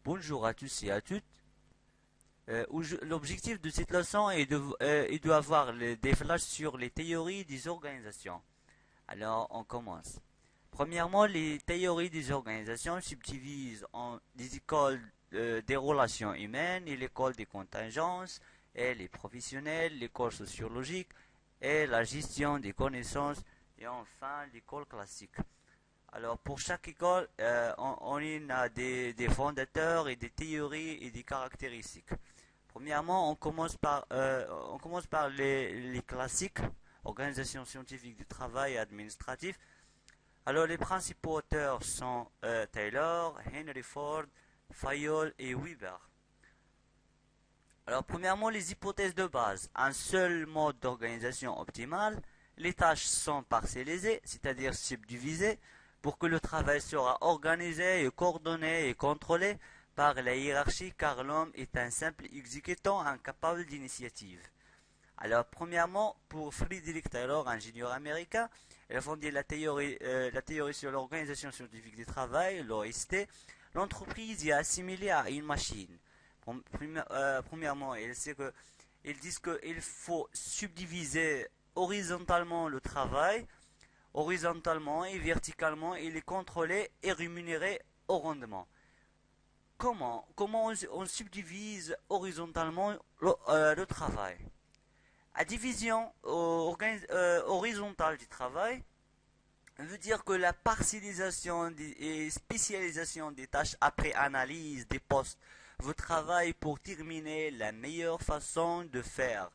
Bonjour à tous et à toutes. L'objectif de cette leçon est de avoir des flashs sur les théories des organisations. Alors, on commence. Premièrement, les théories des organisations subdivisent en des écoles des relations humaines et l'école des contingences, et les professionnels, l'école sociologique et la gestion des connaissances, et enfin l'école classique. Alors pour chaque école, on a des fondateurs et des théories et des caractéristiques. Premièrement, on commence par les classiques, organisation scientifique du travail et administratif. Alors les principaux auteurs sont Taylor, Henry Ford, Fayol et Weber. Alors premièrement, les hypothèses de base. Un seul mode d'organisation optimal. Les tâches sont parcellisées, c'est-à-dire subdivisées, pour que le travail sera organisé et coordonné et contrôlé par la hiérarchie, car l'homme est un simple exécutant incapable d'initiative. Alors, premièrement, pour Friedrich Taylor, ingénieur américain, il a fondé la théorie sur l'organisation scientifique du travail, l'OST. L'entreprise est assimilée à une machine. Premièrement, ils disent qu'il faut subdiviser horizontalement le travail, horizontalement et verticalement, il est contrôlé et rémunéré au rendement. Comment on subdivise horizontalement le travail? La division horizontale du travail veut dire que la partialisation et spécialisation des tâches après analyse des postes vous travaillez pour terminer la meilleure façon de faire.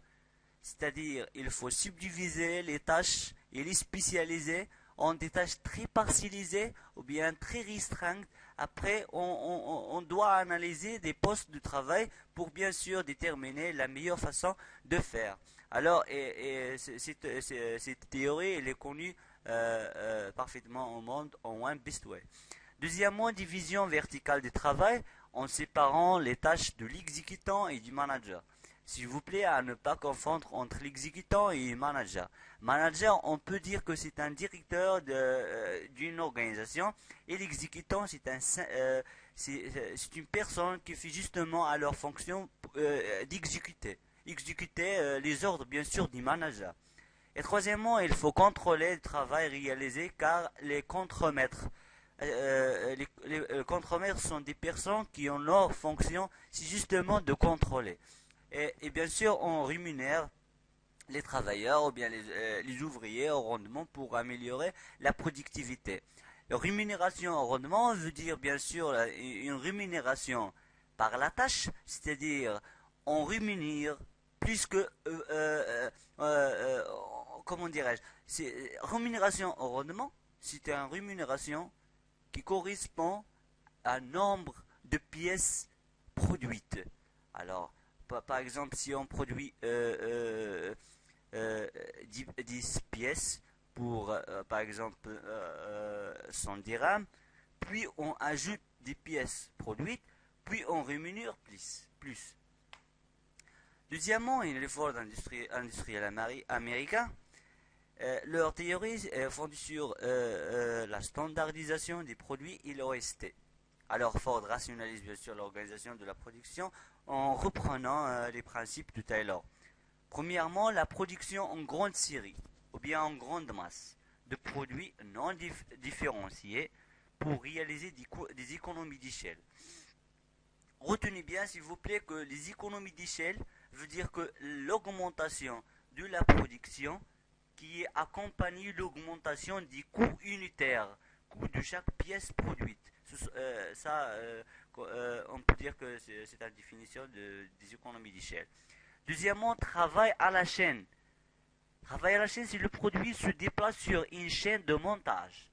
C'est-à-dire, il faut subdiviser les tâches et les spécialiser en des tâches très partialisées ou bien très restreintes. Après, on doit analyser des postes de travail pour bien sûr déterminer la meilleure façon de faire. Alors, cette théorie, elle est connue parfaitement au monde en One Best Way. Deuxièmement, division verticale du travail en séparant les tâches de l'exécutant et du manager. S'il vous plaît, à ne pas confondre entre l'exécutant et le manager. Manager, on peut dire que c'est un directeur d'une organisation et l'exécutant, c'est une personne qui fait justement à leur fonction exécuter les ordres, bien sûr, du manager. Et troisièmement, il faut contrôler le travail réalisé car les contremaîtres, les contremaîtres sont des personnes qui ont leur fonction, c'est justement de contrôler. Et bien sûr, on rémunère les travailleurs ou bien les ouvriers au rendement pour améliorer la productivité. La rémunération au rendement veut dire bien sûr une rémunération par la tâche, c'est-à-dire on rémunère plus que comment dirais-je, c'est rémunération au rendement, c'est une rémunération qui correspond à un nombre de pièces produites. Alors, par exemple, si on produit 10 pièces pour, par exemple, 100 dirhams, puis on ajoute des pièces produites, puis on rémunère plus. Deuxièmement, il est fort industriel américain. Leur théorie est fondée sur la standardisation des produits et l'OST. Alors Ford rationalise bien sûr l'organisation de la production en reprenant les principes de Taylor. Premièrement, la production en grande série, ou bien en grande masse, de produits non différenciés pour réaliser des économies d'échelle. Retenez bien, s'il vous plaît, que les économies d'échelle veut dire que l'augmentation de la production qui accompagne l'augmentation des coûts unitaires, coût de chaque pièce produite. On peut dire que c'est la définition des économies d'échelle. Deuxièmement, travail à la chaîne. Travail à la chaîne, c'est le produit se déplace sur une chaîne de montage.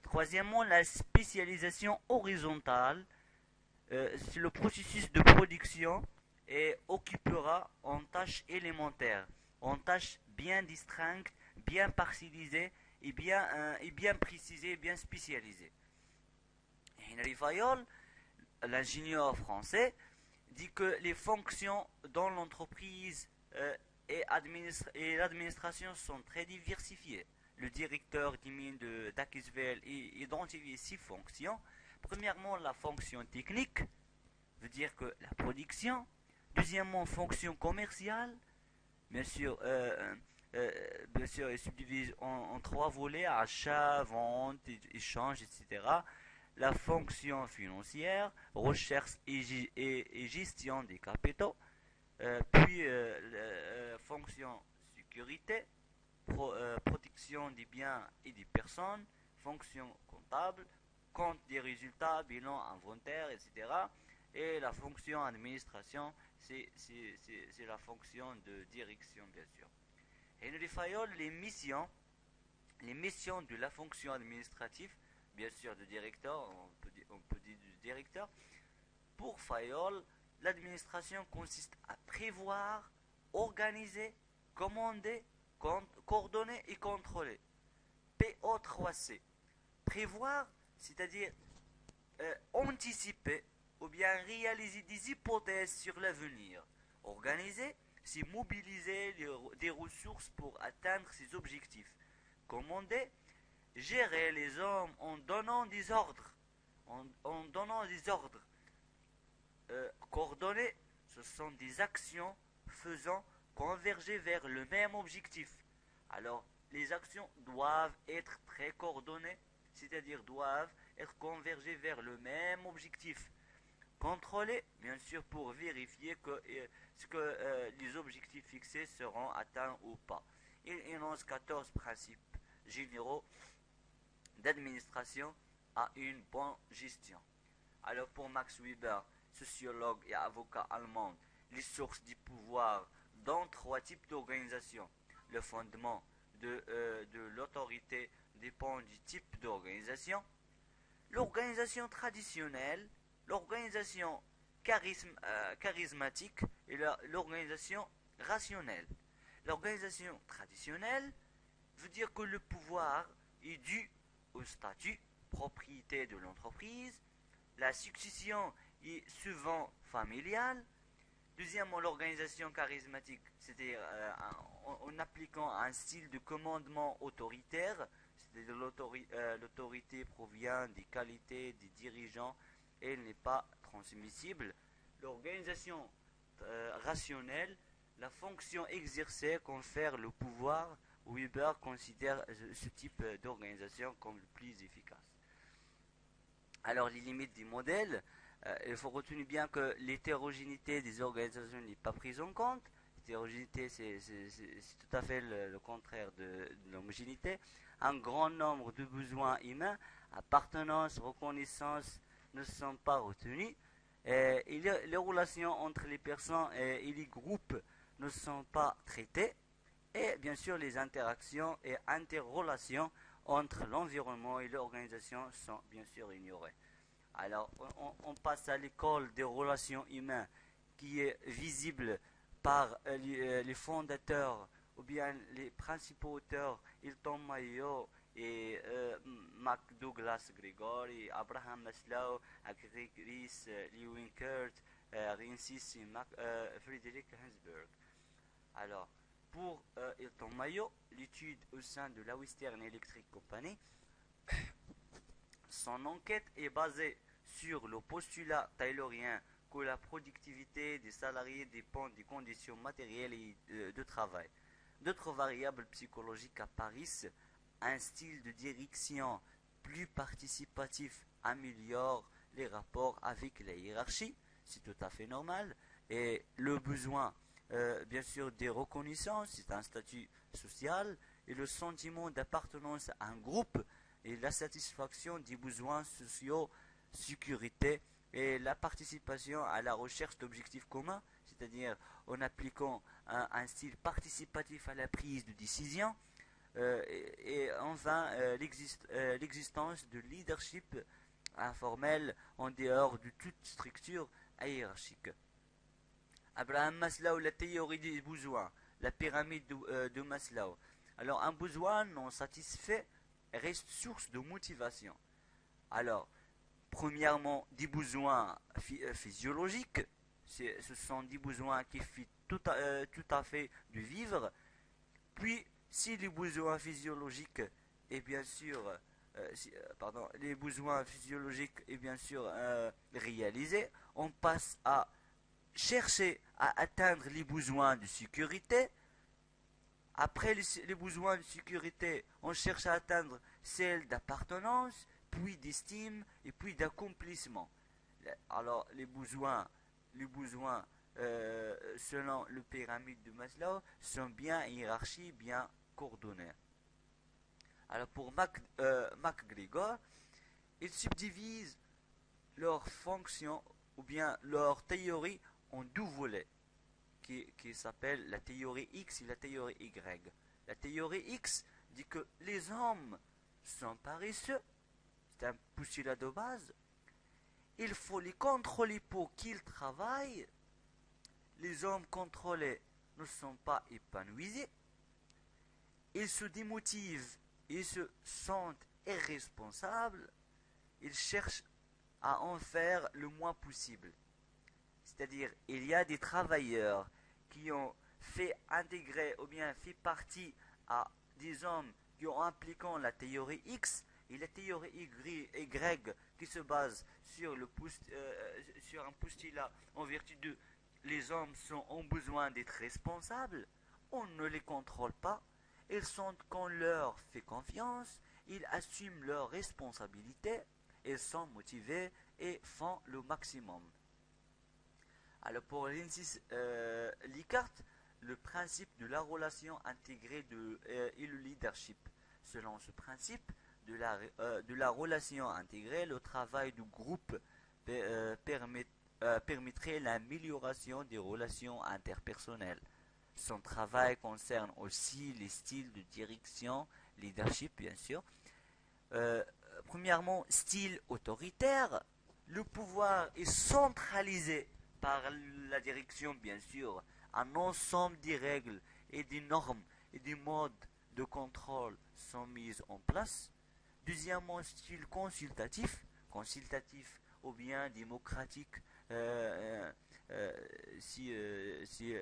Troisièmement, la spécialisation horizontale, c'est le processus de production et occupera en tâches élémentaires, en tâches bien distinctes, bien partialisées et bien précisées, bien spécialisées. Henry Fayol, l'ingénieur français, dit que les fonctions dans l'entreprise et l'administration sont très diversifiées. Le directeur des mines d'Akisville identifie 6 fonctions. Premièrement, la fonction technique, veut dire que la production. Deuxièmement, fonction commerciale. Bien sûr, elle subdivise en trois volets, achat, vente, échange, etc. La fonction financière, recherche et gestion des capitaux. Puis, la fonction sécurité, protection des biens et des personnes, fonction comptable, compte des résultats, bilan, inventaire, etc. Et la fonction administration, c'est la fonction de direction, bien sûr. Henry Fayol, les missions de la fonction administrative, bien sûr, de directeur, on peut dire du directeur. Pour Fayol, l'administration consiste à prévoir, organiser, commander, coordonner et contrôler. PO3C. Prévoir, c'est-à-dire anticiper ou bien réaliser des hypothèses sur l'avenir. Organiser, c'est mobiliser des ressources pour atteindre ses objectifs. Commander, gérer les hommes en donnant des ordres. En donnant des ordres. Coordonner, ce sont des actions faisant converger vers le même objectif. Alors, les actions doivent être très coordonnées, c'est-à-dire doivent être convergées vers le même objectif. Contrôler, bien sûr, pour vérifier que les objectifs fixés seront atteints ou pas. Il énonce 14 principes généraux d'administration à une bonne gestion. Alors pour Max Weber, sociologue et avocat allemand, les sources du pouvoir dans trois types d'organisation. Le fondement de l'autorité dépend du type d'organisation. L'organisation traditionnelle, l'organisation charismatique et l'organisation rationnelle. L'organisation traditionnelle veut dire que le pouvoir est dû au statut, propriété de l'entreprise. La succession est souvent familiale. Deuxièmement, l'organisation charismatique, c'est-à-dire en appliquant un style de commandement autoritaire, c'est-à-dire l'autorité provient des qualités des dirigeants et elle n'est pas transmissible. L'organisation rationnelle, la fonction exercée confère le pouvoir. Weber considère ce type d'organisation comme le plus efficace. Alors, les limites du modèle, il faut retenir bien que l'hétérogénéité des organisations n'est pas prise en compte. L'hétérogénéité, c'est tout à fait le contraire de l'homogénéité. Un grand nombre de besoins humains, appartenance, reconnaissance, ne sont pas retenus. Et les relations entre les personnes et les groupes ne sont pas traitées. Et bien sûr, les interactions et interrelations entre l'environnement et l'organisation sont bien sûr ignorées. Alors, on passe à l'école des relations humaines qui est visible par les fondateurs ou bien les principaux auteurs Hilton Mayo et McDouglas Gregory, Abraham Maslow, Gregory Lewin-Kurt, Rensis et Friedrich Herzberg. Alors, pour Hilton Mayo, l'étude au sein de la Western Electric Company, son enquête est basée sur le postulat taylorien que la productivité des salariés dépend des conditions matérielles et de travail. D'autres variables psychologiques apparaissent. Un style de direction plus participatif améliore les rapports avec la hiérarchie, c'est tout à fait normal. Et le besoin, bien sûr, des reconnaissances, c'est un statut social. Et le sentiment d'appartenance à un groupe et la satisfaction des besoins sociaux, sécurité et la participation à la recherche d'objectifs communs, c'est-à-dire en appliquant un style participatif à la prise de décision, et enfin l'existence de leadership informel en dehors de toute structure hiérarchique. Abraham Maslow, la théorie des besoins, la pyramide de Maslow. Alors un besoin non satisfait reste source de motivation. Alors, premièrement, des besoins physiologiques, ce sont des besoins qui font tout à fait de vivre. Puis, si les besoins physiologiques est bien sûr les besoins physiologiques est bien sûr réalisé, on passe à chercher à atteindre les besoins de sécurité. Après les besoins de sécurité, on cherche à atteindre celles d'appartenance, puis d'estime et puis d'accomplissement. Alors les besoins selon le pyramide de Maslow sont bien hiérarchiques, bien coordonnés. Alors pour MacGregor, il subdivise leurs fonctions ou bien leur théorie en deux volets qui s'appelle la théorie X et la théorie Y. La théorie X dit que les hommes sont paresseux, c'est un postulat de base. Il faut les contrôler pour qu'ils travaillent. Les hommes contrôlés ne sont pas épanouis. Ils se démotivent, ils se sentent irresponsables. Ils cherchent à en faire le moins possible. C'est-à-dire, il y a des travailleurs qui ont fait intégrer ou bien fait partie à des hommes qui ont impliquant la théorie X et la théorie Y qui se base sur, sur un postulat en vertu de les hommes ont besoin d'être responsables, on ne les contrôle pas, ils sentent qu'on leur fait confiance, ils assument leurs responsabilités, ils sont motivés et font le maximum. Alors pour Lindsay Likart, le principe de la relation intégrée et le leadership. Selon ce principe de la relation intégrée, le travail du groupe permettrait l'amélioration des relations interpersonnelles. Son travail concerne aussi les styles de direction, leadership bien sûr. Euh, Premièrement, style autoritaire. Le pouvoir est centralisé par la direction, bien sûr. Un ensemble de règles et des normes et des modes de contrôle sont mis en place. Deuxièmement, style consultatif ou bien démocratique, si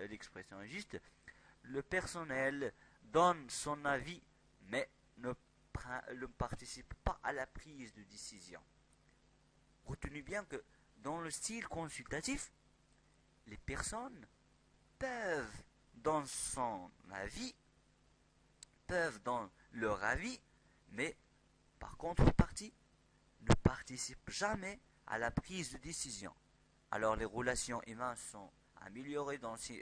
l'expression est juste. Le personnel donne son avis, mais ne participe pas à la prise de décision. Retenez bien que dans le style consultatif, les personnes peuvent, dans son avis, peuvent dans leur avis, mais par contrepartie, ne participent jamais à la prise de décision. Alors les relations humaines sont améliorées dans ce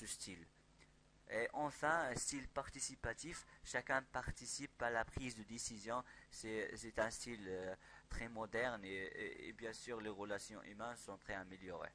style. Et enfin, un style participatif, chacun participe à la prise de décision. C'est un style très moderne et bien sûr les relations humaines sont très améliorées.